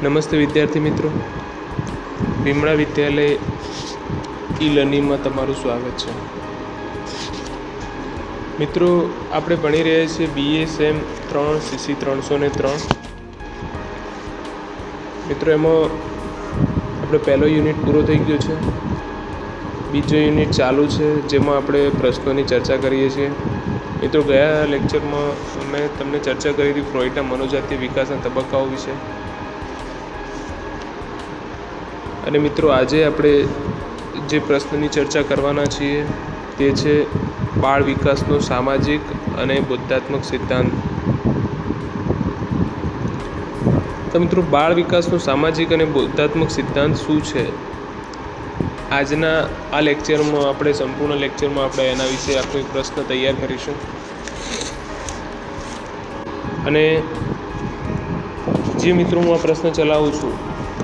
નમસ્તે વિદ્યાર્થી મિત્રો, ભીમડા વિદ્યાલય ઈ લર્નિંગમાં તમારું સ્વાગત છે. મિત્રો, આપણે ભણી રહ્યા છીએ BSM 3 CC 303. મિત્રો, એમાં આપણે પહેલો યુનિટ પૂરો થઈ ગયો છે. બીજો યુનિટ ચાલુ છે, જેમાં આપણે પ્રશ્નોની ચર્ચા કરીએ છીએ. મિત્રો, ગયા લેક્ચરમાં મેં તમને ચર્ચા કરી હતી ફ્રોઇડના મનોજાતીય વિકાસના તબક્કાઓ વિશે. અને મિત્રો, આજે આપણે જે પ્રશ્નની ચર્ચા કરવાના છીએ તે છે બાળ વિકાસનો સામાજિક અને બોધાત્મક સિદ્ધાંત. તો મિત્રો, બાળ વિકાસનો સામાજિક અને બોધાત્મક સિદ્ધાંત શું છે? આજના આ લેક્ચરમાં આપણે સંપૂર્ણ લેક્ચરમાં આપણે એના વિશે આખો એક પ્રશ્ન તૈયાર કરીશું. અને જે મિત્રો હું આ પ્રશ્ન ચલાવું છું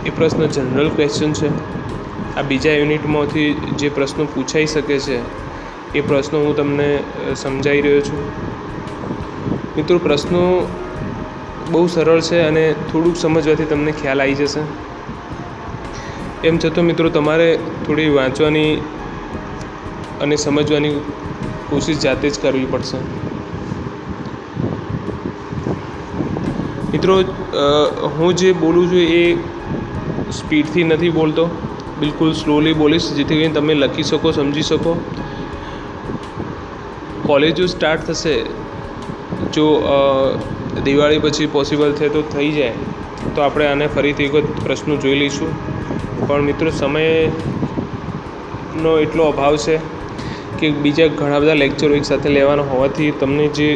એ પ્રશ્ન જનરલ ક્વેશ્ચન છે. આ બીજા યુનિટમાંથી જે પ્રશ્નો પૂછાઈ શકે છે એ પ્રશ્નો હું તમને સમજાવી રહ્યો છું. મિત્રો, પ્રશ્નો બહુ સરળ છે અને થોડુંક સમજવાથી તમને ખ્યાલ આવી જશે. એમ છતાં મિત્રો, તમારે થોડી વાંચવાની અને સમજવાની કોશિશ જાતે જ કરવી પડશે. મિત્રો, હું જે બોલું છું એ સ્પીડથી નથી બોલતો, બિલકુલ સ્લોલી બોલીશ, જેથી કરીને તમે લખી શકો, સમજી શકો. કોલેજો સ્ટાર્ટ થશે, જો દિવાળી પછી પોસિબલ છે તો થઈ જાય તો આપણે આને ફરીથી એક વખત પ્રશ્નો જોઈ લઈશું. પણ મિત્રો, સમયનો એટલો અભાવ છે કે બીજા ઘણા બધા લેક્ચરો એકસાથે લેવાના હોવાથી તમને જે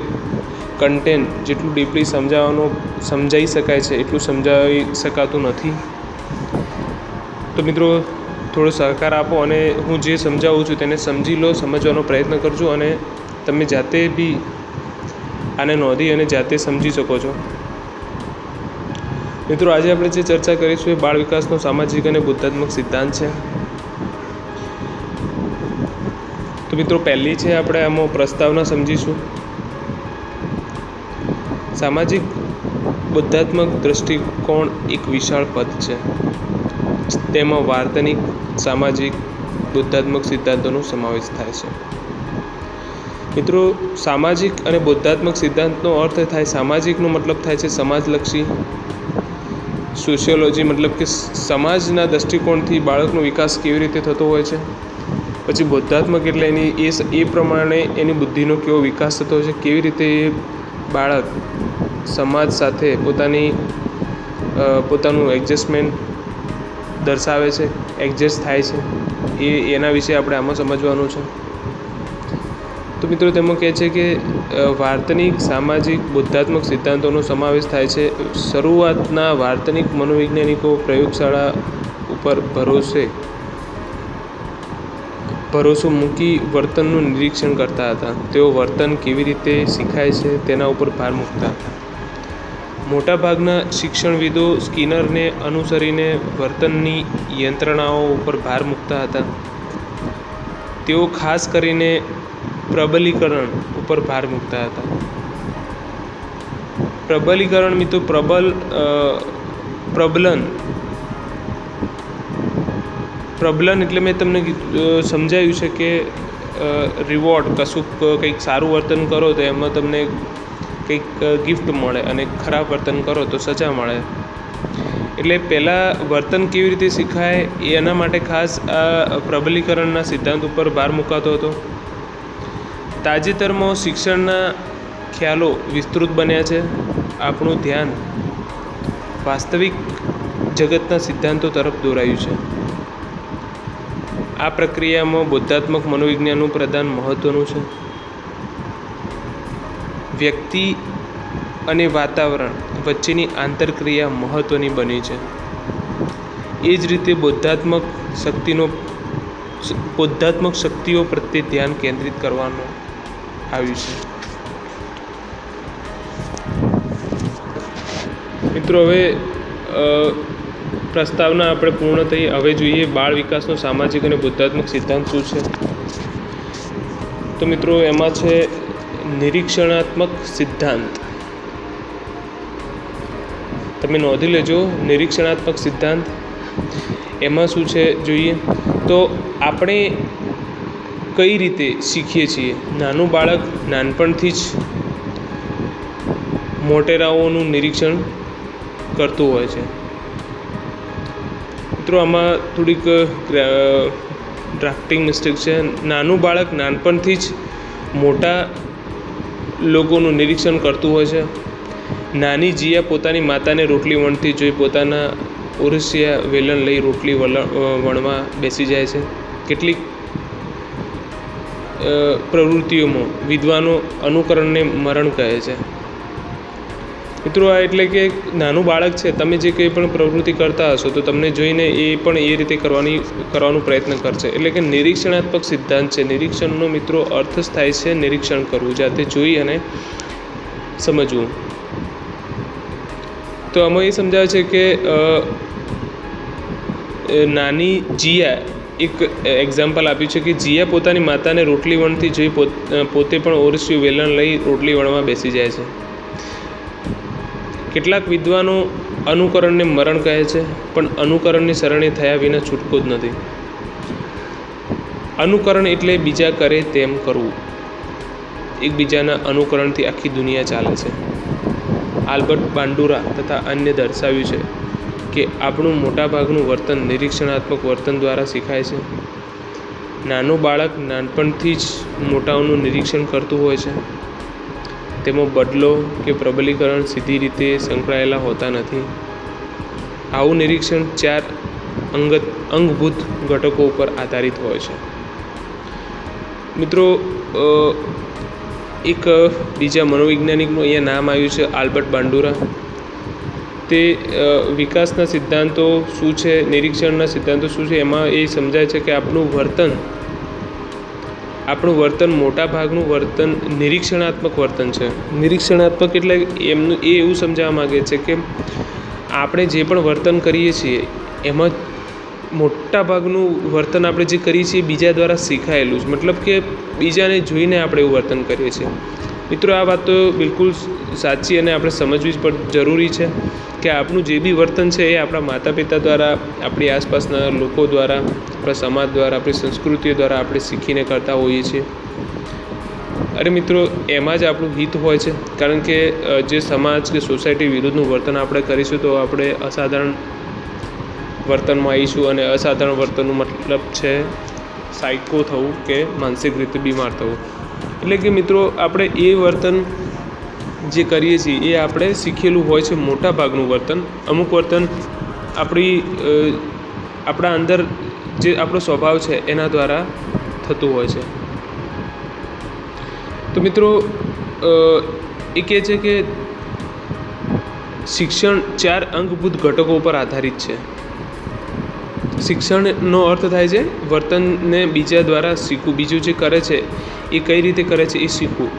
કન્ટેન્ટ જેટલું ડીપલી સમજાવી શકાય છે એટલું સમજાવી શકાતું નથી. તો મિત્રો, થોડો સહકાર આપો અને હું જે સમજાવું છું તેને સમજી લો, સમજવાનો પ્રયત્ન કરજો અને તમે જાતે બી આને નોંધી અને જાતે સમજી શકો છો. મિત્રો, આજે આપણે જે ચર્ચા કરીશું એ બાળ વિકાસનો સામાજિક અને બોધાત્મક સિદ્ધાંત છે. તો મિત્રો, પહેલી છે આપણે આમાં પ્રસ્તાવના સમજીશું. સામાજિક બોધાત્મક દૃષ્ટિકોણ એક વિશાળ પદ છે. તેમાં વાર્તનિક, સામાજિક, બોધાત્મક સિદ્ધાંતોનો સમાવેશ થાય છે. મિત્રો, સામાજિક અને બોધાત્મક સિદ્ધાંતનો અર્થ થાય, સામાજિકનો મતલબ થાય છે સમાજલક્ષી, સોશિયોલોજી મતલબ કે સમાજના દૃષ્ટિકોણથી બાળકનો વિકાસ કેવી રીતે થતો હોય છે. પછી બોધાત્મક એટલે એ પ્રમાણે એની બુદ્ધિનો કેવો વિકાસ થતો હોય છે, કેવી રીતે એ બાળક સમાજ સાથે પોતાનું એડજસ્ટમેન્ટ દર્શાવે છે, એડજસ્ટ થાય છે, એના વિશે આપણે આમાં સમજવાનું છે. તો મિત્રો, તેમાં કહે છે કે વાર્તનિક, સામાજિક, બોધાત્મક સિદ્ધાંતોનો સમાવેશ થાય છે. શરૂઆતના વાર્તનિક મનોવૈજ્ઞાનિકો પ્રયોગશાળા ઉપર ભરોસો મૂકી વર્તનનું નિરીક્ષણ કરતા હતા. તેઓ વર્તન કેવી રીતે શીખાય છે તેના ઉપર ભાર મૂકતા હતા. મોટાભાગના શિક્ષણવિદો સ્કિનરને અનુસરીને વર્તનની યંત્રણાઓ ઉપર ભાર મૂકતા હતા. તેઓ ખાસ કરીને પ્રબલીકરણ ઉપર ભાર મૂકતા હતા. પ્રબલીકરણ મિત્રો, પ્રબલન એટલે મેં તમને સમજાવ્યું છે કે રિવોર્ડ, કંઈક સારું વર્તન કરો તો એમાં તમને કંઈક ગિફ્ટ મળે અને ખરાબ વર્તન કરો તો સજા મળે. એટલે પહેલાં વર્તન કેવી રીતે શીખાય એના માટે ખાસ આ પ્રબલીકરણના સિદ્ધાંત ઉપર ભાર મૂકાતો હતો. તાજેતરમાં શિક્ષણના ખ્યાલો વિસ્તૃત બન્યા છે. આપણું ધ્યાન વાસ્તવિક જગતના સિદ્ધાંતો તરફ દોરાયું છે. આ પ્રક્રિયામાં બોધાત્મક મનોવિજ્ઞાનનું પ્રદાન મહત્ત્વનું છે. વ્યક્તિ અને વાતાવરણ વચ્ચેની આંતરક્રિયા મહત્ત્વની બની છે. એ જ રીતે બોધાત્મક શક્તિઓ પ્રત્યે ધ્યાન કેન્દ્રિત કરવાનું આવ્યું છે. મિત્રો, હવે પ્રસ્તાવના આપણે પૂર્ણ થઈ. હવે જોઈએ બાળ વિકાસનો સામાજિક અને બોધાત્મક સિદ્ધાંત શું છે. તો મિત્રો, એમાં છે નિરીક્ષણાત્મક સિદ્ધાંત. તમે નોંધી લેજો નિરીક્ષણાત્મક સિદ્ધાંત એમાં શું છે જોઈએ તો આપણે કઈ રીતે શીખીએ છીએ. નાનું બાળક નાનપણથી જ મોટેરાઓનું નિરીક્ષણ કરતું હોય છે. મિત્રો આમાં થોડીક ડ્રાફ્ટિંગ મિસ્ટેક છે. નાનું બાળક નાનપણથી જ મોટા લોકોનું નિરીક્ષણ કરતું હોય છે. નાની જીયા પોતાની માતાને રોટલી વણતી જોઈ પોતાના ઓરસિયા વેલણ લઈ રોટલી વણવા બેસી જાય છે. કેટલીક પ્રવૃત્તિઓમાં વિદ્વાનો અનુકરણને મરણ કહે છે. મિત્રો આ એટલે કે નાનું બાળક છે, તમે જે કંઈ પણ પ્રવૃત્તિ કરતા હશો તો તમને જોઈને એ પણ એ રીતે કરવાનો પ્રયત્ન કરશે. એટલે કે નિરીક્ષણાત્મક સિદ્ધાંત છે. નિરીક્ષણનો મિત્રો અર્થ થાય છે નિરીક્ષણ કરવું, જાતે જોઈ અને સમજવું. તો આમાં એ સમજાવે છે કે નાની જીયા એક એક્ઝામ્પલ આપ્યું છે કે જીયા પોતાની માતાને રોટલી વણતી જોઈ પોતે પણ ઓરસિયું વેલણ લઈ રોટલી વણવા બેસી જાય છે. કેટલાક વિદ્વાનો અનુકરણને મરણ કહે છે, પણ અનુકરણની શરણે થયા વિના છૂટકો જ નથી. અનુકરણ એટલે બીજા કરે તેમ કરવું. એકબીજાના અનુકરણથી આખી દુનિયા ચાલે છે. આલ્બર્ટ બાંડુરા તથા અન્ય દર્શાવ્યું છે કે આપણું મોટાભાગનું વર્તન નિરીક્ષણાત્મક વર્તન દ્વારા શીખાય છે. નાનું બાળક નાનપણથી જ મોટાઓનું નિરીક્ષણ કરતું હોય છે. તેમાં બદલો કે પ્રબલીકરણ સીધી રીતે સંકળાયેલા હોતા નથી. આવું નિરીક્ષણ 4 અંગભૂત ઘટકો ઉપર આધારિત હોય છે. મિત્રો એક બીજા મનોવૈજ્ઞાનિકનું અહીંયા નામ આવ્યું છે આલ્બર્ટ બાંડુરા. તે વિકાસના સિદ્ધાંતો શું છે, નિરીક્ષણના સિદ્ધાંતો શું છે, એમાં એ સમજાય છે કે આપણું વર્તન મોટા ભાગનું વર્તન નિરીક્ષણાત્મક વર્તન છે. નિરીક્ષણાત્મક એટલે એમનું એ એવું સમજાવવા માગે છે કે આપણે જે પણ વર્તન કરીએ છીએ એમાં મોટા ભાગનું વર્તન આપણે જે કરીએ છીએ બીજા દ્વારા શીખાયેલું છે. મતલબ કે બીજાને જોઈને આપણે એવું વર્તન કરીએ છીએ. મિત્રો આ વાત તો બિલકુલ સાચી અને આપણે સમજવી જ જરૂરી છે કે આપણું જે બી વર્તન છે એ આપણા માતા પિતા દ્વારા, આપણી આસપાસના લોકો દ્વારા, આપણા સમાજ દ્વારા, આપણી સંસ્કૃતિઓ દ્વારા આપણે શીખીને કરતા હોઈએ છીએ. અરે મિત્રો એમાં જ આપણું હિત હોય છે, કારણ કે જે સમાજ કે સોસાયટી વિરુદ્ધનું વર્તન આપણે કરીશું તો આપણે અસાધારણ વર્તનમાં આવીશું. અને અસાધારણ વર્તનનું મતલબ છે સાયકો થવું કે માનસિક રીતે બીમાર થવું. એટલે કે મિત્રો આપણે એ વર્તન જે કરીએ છીએ એ આપણે શીખેલું હોય છે. મોટા ભાગનું વર્તન, અમુક વર્તન આપણા અંદર જે આપણો સ્વભાવ છે એના દ્વારા થતું હોય છે. તો મિત્રો એ કહે છે કે શિક્ષણ 4 અંગભૂત ઘટકો ઉપર આધારિત છે. શિક્ષણનો અર્થ થાય છે વર્તનને બીજા દ્વારા શીખવું. બીજું જે કરે છે એ કઈ રીતે કરે છે એ શીખવું.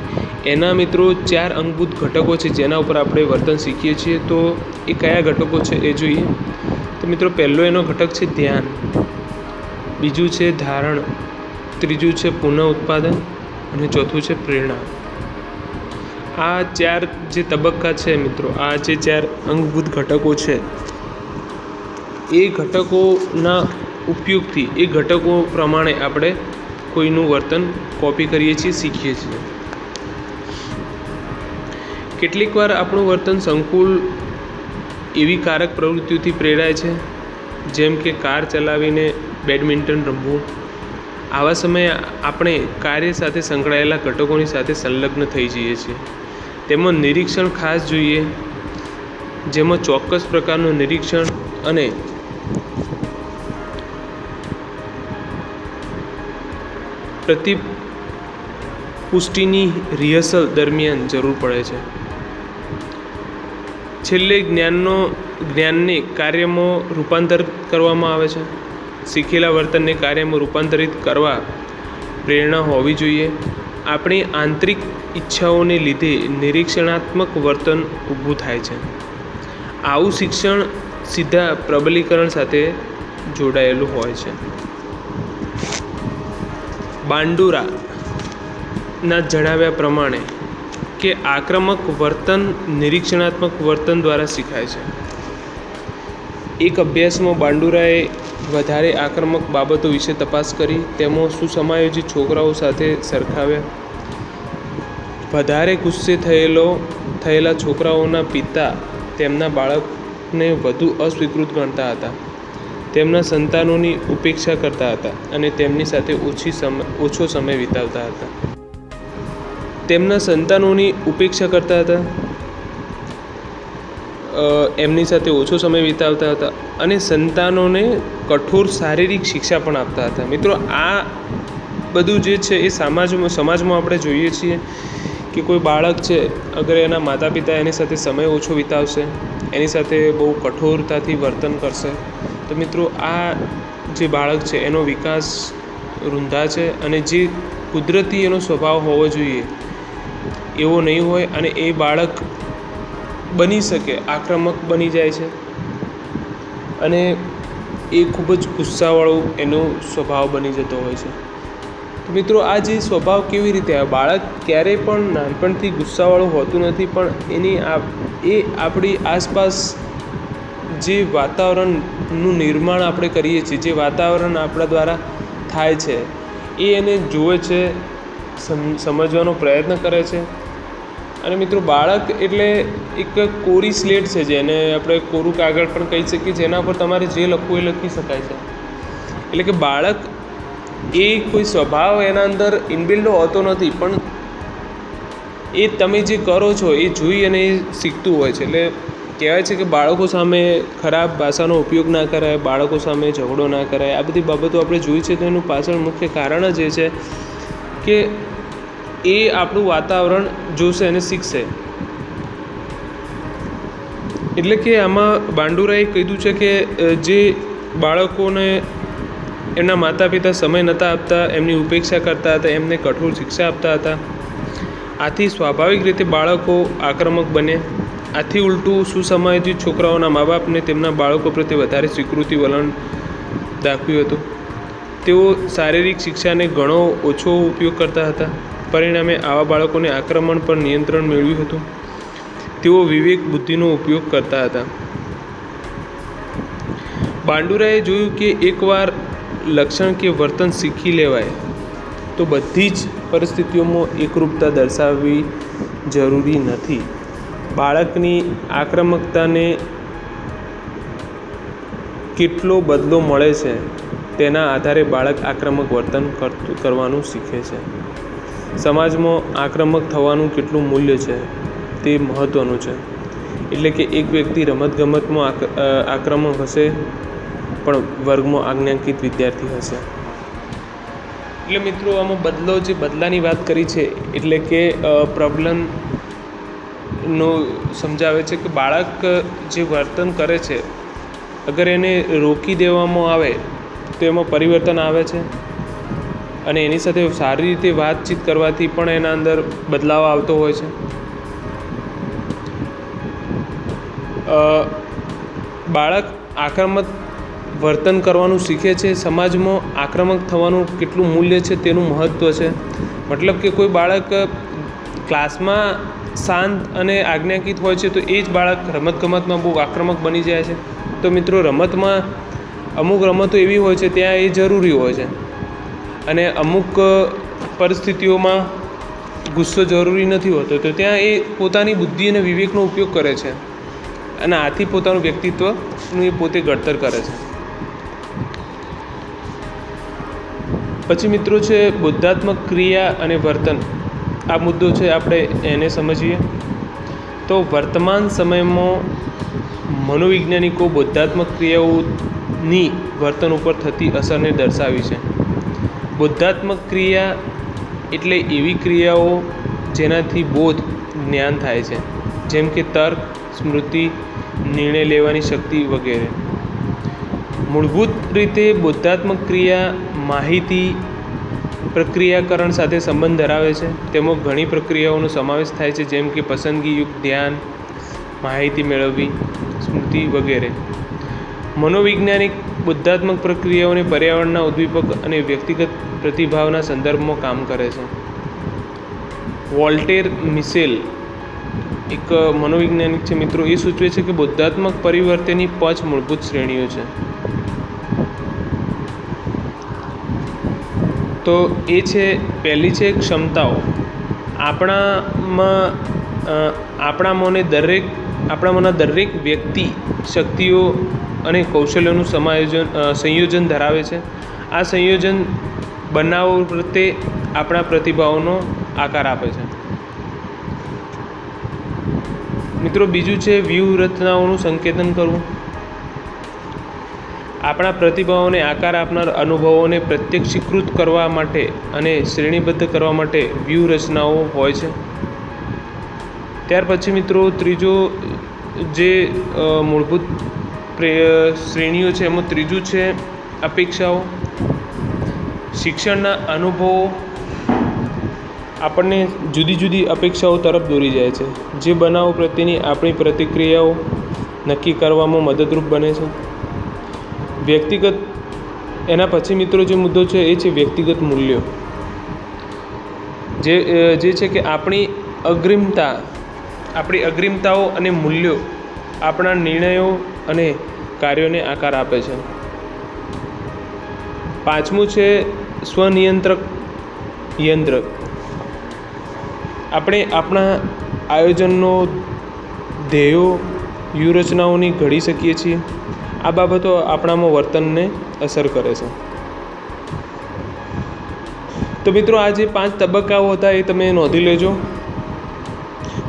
એના મિત્રો 4 અંગભૂત ઘટકો છે જેના ઉપર આપણે વર્તન શીખીએ છીએ. તો એ કયા ઘટકો છે એ જોઈએ. તો મિત્રો પહેલો એનો ઘટક છે ધ્યાન, બીજું છે ધારણ, ત્રીજું છે પુનઃ ઉત્પાદન અને ચોથું છે પ્રેરણા. આ 4 જે તબક્કા છે મિત્રો, આ જે 4 અંગભૂત ઘટકો છે એ ઘટકોના ઉપયોગથી એ ઘટકો પ્રમાણે આપણે કોઈનું વર્તન કોપી કરીએ છીએ, શીખીએ છીએ. કેટલીક વાર આપણું વર્તન સંકુલ એવી કારક પ્રવૃત્તિઓથી પ્રેરાય છે, જેમ કે કાર ચલાવીને બેડમિન્ટન રમવું. આવા સમયે આપણે કાર્ય સાથે સંકળાયેલા ઘટકોની સાથે સંલગ્ન થઈ જઈએ છીએ. તેમાં નિરીક્ષણ ખાસ જોઈએ, જેમાં ચોક્કસ પ્રકારનું નિરીક્ષણ અને પ્રતિપુષ્ટિની રિહર્સલ દરમિયાન જરૂર પડે છે. છેલ્લે જ્ઞાનને કાર્યમાં રૂપાંતરિત કરવામાં આવે છે. શીખેલા વર્તનને કાર્યમાં રૂપાંતરિત કરવા પ્રેરણા હોવી જોઈએ. આપણી આંતરિક ઈચ્છાઓને લીધે નિરીક્ષણાત્મક વર્તન ઊભું થાય છે. આવું શિક્ષણ સીધા પ્રબલીકરણ સાથે જોડાયેલું હોય છે. બાંડુરાના જણાવ્યા પ્રમાણે કે આક્રમક વર્તન નિરીક્ષણાત્મક વર્તન દ્વારા શીખાય છે. એક અભ્યાસમાં બાંડુરાએ વધારે આક્રમક બાબતો વિશે તપાસ કરી. તેમાં સુસમાયોજિત છોકરાઓ સાથે સરખાવ્યા. વધારે ગુસ્સે થયેલા છોકરાઓના પિતા તેમના બાળકને વધુ અસ્વીકૃત ગણતા હતા, તેમના સંતાનોની ઉપેક્ષા કરતા હતા અને તેમની સાથે ઓછો સમય વિતાવતા હતા. તેમના સંતાનોની ઉપેક્ષા કરતા હતા, એમની સાથે ઓછો સમય વિતાવતા હતા અને સંતાનોને કઠોર શારીરિક શિક્ષા પણ આપતા હતા. મિત્રો, આ બધું જે છે એ સમાજમાં આપણે જોઈએ છીએ કે કોઈ બાળક છે, અગર એના માતા પિતા એની સાથે સમય ઓછો વિતાવશે, એની સાથે બહુ કઠોરતાથી વર્તન કરશે, તો મિત્રો આ જે બાળક છે એનો વિકાસ રૂંધાશે અને જે કુદરતી એનો સ્વભાવ હોવો જોઈએ એવો નહીં હોય અને એ બાળક બની શકે આક્રમક બની જાય છે અને એ ખૂબ જ ગુસ્સાવાળો એનો સ્વભાવ બની જતો હોય છે. તો મિત્રો, આ જે સ્વભાવ કેવી રીતે આવે? બાળક ક્યારેય પણ નાનપણથી ગુસ્સાવાળું હોતું નથી, પણ એ આપણી આસપાસ જે વાતાવરણનું નિર્માણ આપણે કરીએ છીએ, જે વાતાવરણ આપણા દ્વારા થાય છે, એ એને જુએ છે, સમજવાનો પ્રયત્ન કરે છે. અને મિત્રો, બાળક એટલે એક કોરી સ્લેટ છે, જેને આપણે કોરું કાગળ પણ કહી શકીએ, જેના પર તમારે જે લખવું એ લખી શકાય છે. એટલે કે બાળક એ કોઈ સ્વભાવ એના અંદર ઇનબિલ્ડ હોતો નથી, પણ એ તમે જે કરો છો એ જોઈ અને એ શીખતું હોય છે. એટલે કહેવાય છે કે બાળકો સામે ખરાબ ભાષાનો ઉપયોગ ના કરાય, બાળકો સામે ઝઘડો ના કરાય. આ બધી બાબતો આપણે જોઈ છે, તો એનું પાછળ મુખ્ય કારણ જ એ છે કે એ આપણું વાતાવરણ જોશે અને શીખશે. એટલે કે આમાં બાંડુરાએ કીધું છે કે જે બાળકોને એમના માતા પિતા સમય નહોતા આપતા, એમની ઉપેક્ષા કરતા હતા, એમને કઠોર શિક્ષા આપતા હતા, આથી સ્વાભાવિક રીતે બાળકો આક્રમક બને. આથી ઉલટું સુસમાયોજિત છોકરાઓના મા બાપને તેમના બાળકો પ્રત્યે વધારે સ્વીકૃતિ વલણ દાખવ્યું હતું. તેઓ શારીરિક શિક્ષાને ઘણો ઓછો ઉપયોગ કરતા હતા. પરિણામે આવા બાળકોને આક્રમણ પર નિયંત્રણ મેળવ્યું હતું. તેઓ વિવેક બુદ્ધિનો ઉપયોગ કરતા હતા. બાંડુરાએ જોયું કે એકવાર લક્ષણ કે વર્તન શીખી લેવાય તો બધી જ પરિસ્થિતિઓમાં એકરૂપતા દર્શાવવી જરૂરી નથી. બાળકની આક્રમકતાને કેટલો બદલો મળે છે તેના આધારે બાળક આક્રમક વર્તન કરવાનું શીખે છે. સમાજમાં આક્રમક થવાનું કેટલું મૂલ્ય છે તે મહત્ત્વનું છે. એટલે કે એક વ્યક્તિ રમતગમતમાં આક્રમક હશે પણ વર્ગમાં આજ્ઞાંકિત વિદ્યાર્થી હશે. એટલે મિત્રો, આમાં બદલાની વાત કરી છે, એટલે કે પ્રબલનનો સમજાવે છે કે બાળક જે વર્તન કરે છે, અગર એને રોકી દેવામાં આવે તો એમાં પરિવર્તન આવે છે અને એની સાથે સારી રીતે વાતચીત કરવાથી પણ એના અંદર બદલાવ આવતો હોય છે. બાળક આક્રમક વર્તન કરવાનું શીખે છે. સમાજમાં આક્રમક થવાનું કેટલું મૂલ્ય છે તેનું મહત્ત્વ છે. મતલબ કે કોઈ બાળક ક્લાસમાં શાંત અને આજ્ઞાકિત હોય છે તો એ જ બાળક રમતગમતમાં બહુ આક્રમક બની જાય છે. તો મિત્રો, રમતમાં અમુક રમતો એવી હોય છે ત્યાં એ જરૂરી હોય છે અને અમુક પરિસ્થિતિઓમાં ગુસ્સો જરૂરી નથી હોતો, તો ત્યાં એ પોતાની બુદ્ધિ અને વિવેકનો ઉપયોગ કરે છે અને આથી પોતાનું વ્યક્તિત્વનું એ પોતે ઘડતર કરે છે. પછી મિત્રો છે બૌદ્ધાત્મક ક્રિયા અને વર્તન. આ મુદ્દો છે, આપણે એને સમજીએ. તો વર્તમાન સમયમાં મનોવૈજ્ઞાનિકો બૌદ્ધાત્મક ક્રિયાઓની વર્તન ઉપર થતી અસરને દર્શાવી છે. બૌદ્ધાત્મક ક્રિયા એટલે એવી ક્રિયાઓ જેનાથી બોધ જ્ઞાન થાય છે, જેમ કે તર્ક, સ્મૃતિ, નિર્ણય લેવાની શક્તિ વગેરે. મૂળભૂત રીતે બૌદ્ધાત્મક ક્રિયા માહિતી પ્રક્રિયાકરણ સાથે સંબંધ ધરાવે છે. તેમાં ઘણી પ્રક્રિયાઓનો સમાવેશ થાય છે, જેમ કે પસંદગીયુક્ત ધ્યાન, માહિતી મેળવવી, સ્મૃતિ વગેરે. મનોવૈજ્ઞાનિક બૌદ્ધાત્મક પ્રક્રિયાઓને પર્યાવરણના ઉદ્દીપક અને વ્યક્તિગત પ્રતિભાવના સંદર્ભમાં કામ કરે છે. વોલ્ટેર મિશેલ એક મનોવૈજ્ઞાનિક છે મિત્રો, એ સૂચવે છે કે બોધાત્મક પરિવર્તનની 5 મૂળભૂત શ્રેણીઓ છે. તો એ છે, પહેલી છે ક્ષમતાઓ. આપણામાંના દરેક વ્યક્તિ શક્તિઓ અને કૌશલ્યોનું સંયોજન ધરાવે છે. આ સંયોજન બનાવો પ્રત્યે આપણા પ્રતિભાવોનો આકાર આપે છે. મિત્રો બીજું છે વ્યૂહરચનાઓનું સંકેતન કરવું. આપણા પ્રતિભાવોને આકાર આપનાર અનુભવોને પ્રત્યક્ષીકૃત કરવા માટે અને શ્રેણીબદ્ધ કરવા માટે વ્યૂહરચનાઓ હોય છે. ત્યાર પછી મિત્રો ત્રીજો જે મૂળભૂત શ્રેણીઓ છે એમાં ત્રીજું છે અપેક્ષાઓ. શિક્ષણના અનુભવો આપણને જુદી જુદી અપેક્ષાઓ તરફ દોરી જાય છે, જે બનાવો પ્રત્યેની આપણી પ્રતિક્રિયાઓ નક્કી કરવામાં મદદરૂપ બને છે. વ્યક્તિગત, એના પછી મિત્રો જે મુદ્દો છે એ છે વ્યક્તિગત મૂલ્યો. જે છે કે આપણી અગ્રિમતાઓ અને મૂલ્યો આપણા નિર્ણયો અને કાર્યોને આકાર આપે છે. પાંચમું છે સ્વનિયંત્રક યંત્ર. આપણે આપણા આયોજનનો, ધ્યેયો, વ્યૂહરચનાઓની ઘડી શકીએ છીએ. આ બાબતો આપણામાં વર્તનને અસર કરે છે. તો મિત્રો આ જે 5 તબક્કાઓ હતા એ તમે નોંધી લેજો.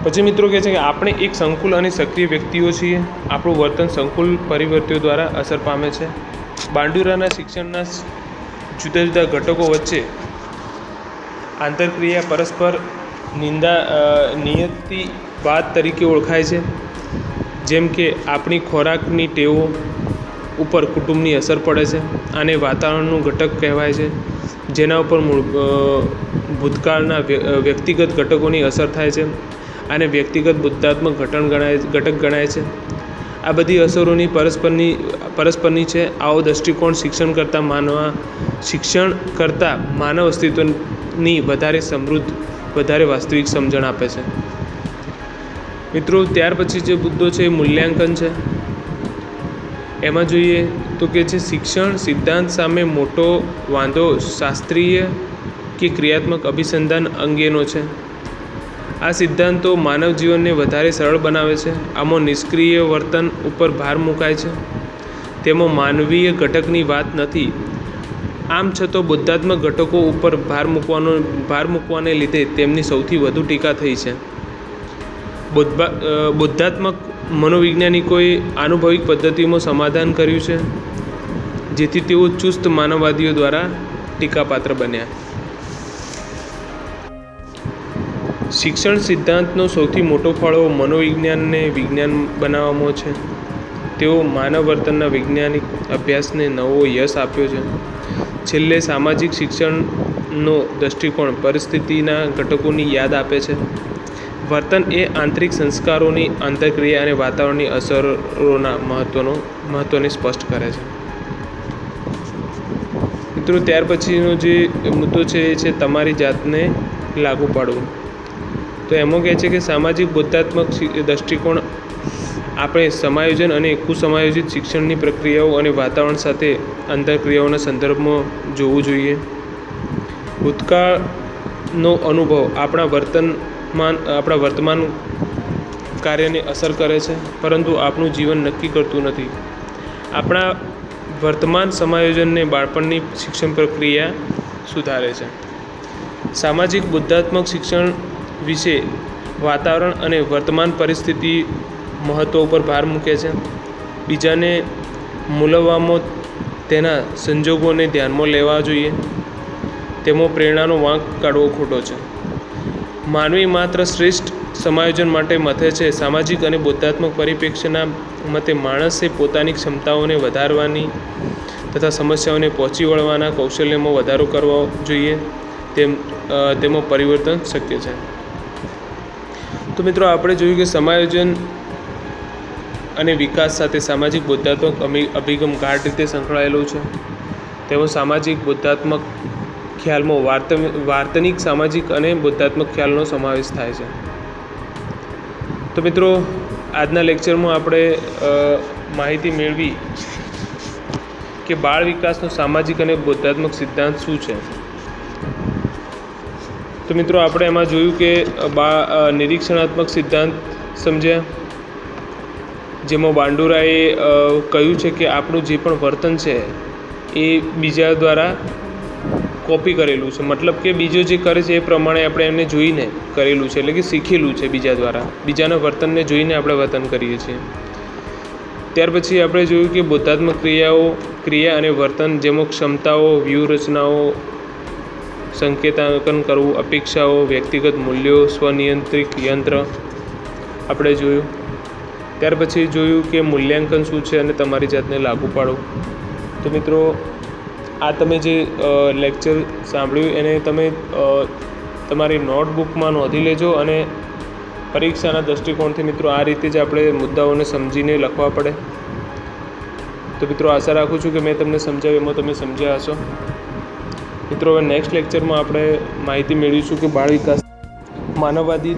પછી મિત્રો કહે છે કે આપણે એક સંકુલ અને સક્રિય વ્યક્તિઓ છીએ. આપણું વર્તન સંકુલ પરિવર્તિઓ દ્વારા અસર પામે છે. બાંડુરાના શિક્ષણના જુદા જુદા ઘટકો વચ્ચે આંતરક્રિયા પરસ્પર નિયતિવાદ તરીકે ઓળખાય છે. જેમ કે આપણી ખોરાકની ટેવો ઉપર કુટુંબની અસર પડે છે. આને વાતાવરણનું ઘટક કહેવાય છે, જેના ઉપર ભૂતકાળના વ્યક્તિગત ઘટકોની અસર થાય છે. આને વ્યક્તિગત બોધાત્મક ઘટક ગણાય છે. આ બધી અસરોની પરસ્પરની છે. આવો દૃષ્ટિકોણ શિક્ષણ કરતાં માનવ અસ્તિત્વની વધારે સમૃદ્ધ, વધારે વાસ્તવિક સમજણ આપે છે. મિત્રો ત્યાર પછી જે મુદ્દો છે એ મૂલ્યાંકન છે. એમાં જોઈએ તો કે છે શિક્ષણ સિદ્ધાંત સામે મોટો વાંધો શાસ્ત્રીય કે ક્રિયાત્મક અભિસંધાન અંગેનો છે. આ સિદ્ધાંતો માનવ જીવનને વધારે સરળ બનાવે છે. આમાં નિષ્ક્રિય વર્તન ઉપર ભાર મુકાય છે. તેમાં માનવીય ઘટકની વાત નથી. આમ છતાં બોધાત્મક ઘટકો ઉપર ભાર મૂકવાને લીધે તેમની સૌથી વધુ ટીકા થઈ છે. બોધાત્મક મનોવૈજ્ઞાનિકોએ આનુભવિક પદ્ધતિમાં સમાધાન કર્યું છે, જેથી તેઓ ચુસ્ત માનવવાદીઓ દ્વારા ટીકાપાત્ર બન્યા. શિક્ષણ સિદ્ધાંતનો સૌથી મોટો ફાળો મનોવિજ્ઞાનને વિજ્ઞાન બનાવવામાં છે. તેઓ માનવ વર્તનના વૈજ્ઞાનિક અભ્યાસને નવો યશ આપ્યો છે. છેલ્લે સામાજિક શિક્ષણનો દૃષ્ટિકોણ પરિસ્થિતિના ઘટકોની યાદ આપે છે. વર્તન એ આંતરિક સંસ્કારોની આંતરક્રિયા અને વાતાવરણની અસરોના મહત્ત્વને સ્પષ્ટ કરે છે. મિત્રો ત્યાર પછીનો જે મુદ્દો છે એ છે તમારી જાતને લાગુ પાડવું. તો એમાં કહે છે કે સામાજિક બોધાત્મક દૃષ્ટિકોણ આપણે સમાયોજન અને કુસમાયોજિત શિક્ષણની પ્રક્રિયાઓ અને વાતાવરણ સાથે આંતરક્રિયાઓના સંદર્ભમાં જોવું જોઈએ. ભૂતકાળનો અનુભવ આપણા વર્તમાન કાર્યને અસર કરે છે, પરંતુ આપણું જીવન નક્કી કરતું નથી. આપણા વર્તમાન સમાયોજનને બાળપણની શિક્ષણ પ્રક્રિયા સુધારે છે. સામાજિક બોધાત્મક શિક્ષણ વિશે વાતાવરણ અને વર્તમાન પરિસ્થિતિ મહત્ત્વ ઉપર ભાર મૂકે છે. બીજાને મૂલવવામાં તેના સંજોગોને ધ્યાનમાં લેવા જોઈએ. તેમાં પ્રેરણાનો વાંક કાઢવો ખોટો છે. માનવી માત્ર શ્રેષ્ઠ સમાયોજન માટે મથે છે. સામાજિક અને બોધાત્મક પરિપ્રેક્ષ્યના મતે માણસે પોતાની ક્ષમતાઓને વધારવાની તથા સમસ્યાઓને પહોંચી વળવાના કૌશલ્યમાં વધારો કરવો જોઈએ. તેમાં પરિવર્તન શક્ય છે. તો મિત્રો આપણે જોયું કે સમાયોજન અને વિકાસ સાથે સામાજિક બોધાત્મક અભિગમ ગાઢ રીતે સંકળાયેલો છે. તેમાં સામાજિક બોધાત્મક ખ્યાલમાં વાર્તનિક સામાજિક અને બોધાત્મક ખ્યાલનો સમાવેશ થાય છે. તો મિત્રો આજના લેક્ચરમાં આપણે માહિતી મેળવી કે બાળ વિકાસનો સામાજિક અને બોધાત્મક સિદ્ધાંત શું છે. તો મિત્રો આપણે એમાં જોયું કે નિરીક્ષણાત્મક સિદ્ધાંત સમજ્યા, જેમાં બાંડુરાએ કહ્યું છે કે આપણું જે પણ વર્તન છે એ બીજા દ્વારા કોપી કરેલું છે, મતલબ કે બીજો જે કરે છે એ પ્રમાણે આપણે એમને જોઈને કરેલું છે, એટલે કે શીખેલું છે બીજા દ્વારા. બીજાના વર્તનને જોઈને આપણે વર્તન કરીએ છીએ. ત્યાર પછી આપણે જોયું કે બોધાત્મક ક્રિયા અને વર્તન, જેમાં ક્ષમતાઓ, વ્યૂહરચનાઓ, સંકેતાંકન કરવું, અપેક્ષાઓ, વ્યક્તિગત મૂલ્યો, સ્વનિયંત્રિત યંત્ર આપણે જોયું. ત્યાર પછી જોયું કે મૂલ્યાંકન શું છે અને તમારી જાતને લાગુ પાડો. તો મિત્રો આ તમે જે લેક્ચર સાંભળ્યું એને તમે તમારી નોટબુકમાં નોંધી લેજો, અને પરીક્ષાના દૃષ્ટિકોણથી મિત્રો આ રીતે જ આપણે મુદ્દાઓને સમજીને લખવા પડે. તો મિત્રો આશા રાખું છું કે મેં તમને સમજાવ્યું એમાં તમે સમજ્યા હશો. મિત્રો હવે નેક્સ્ટ લેક્ચરમાં આપણે માહિતી મેળવીશું કે બાળ વિકાસ માનવવાદી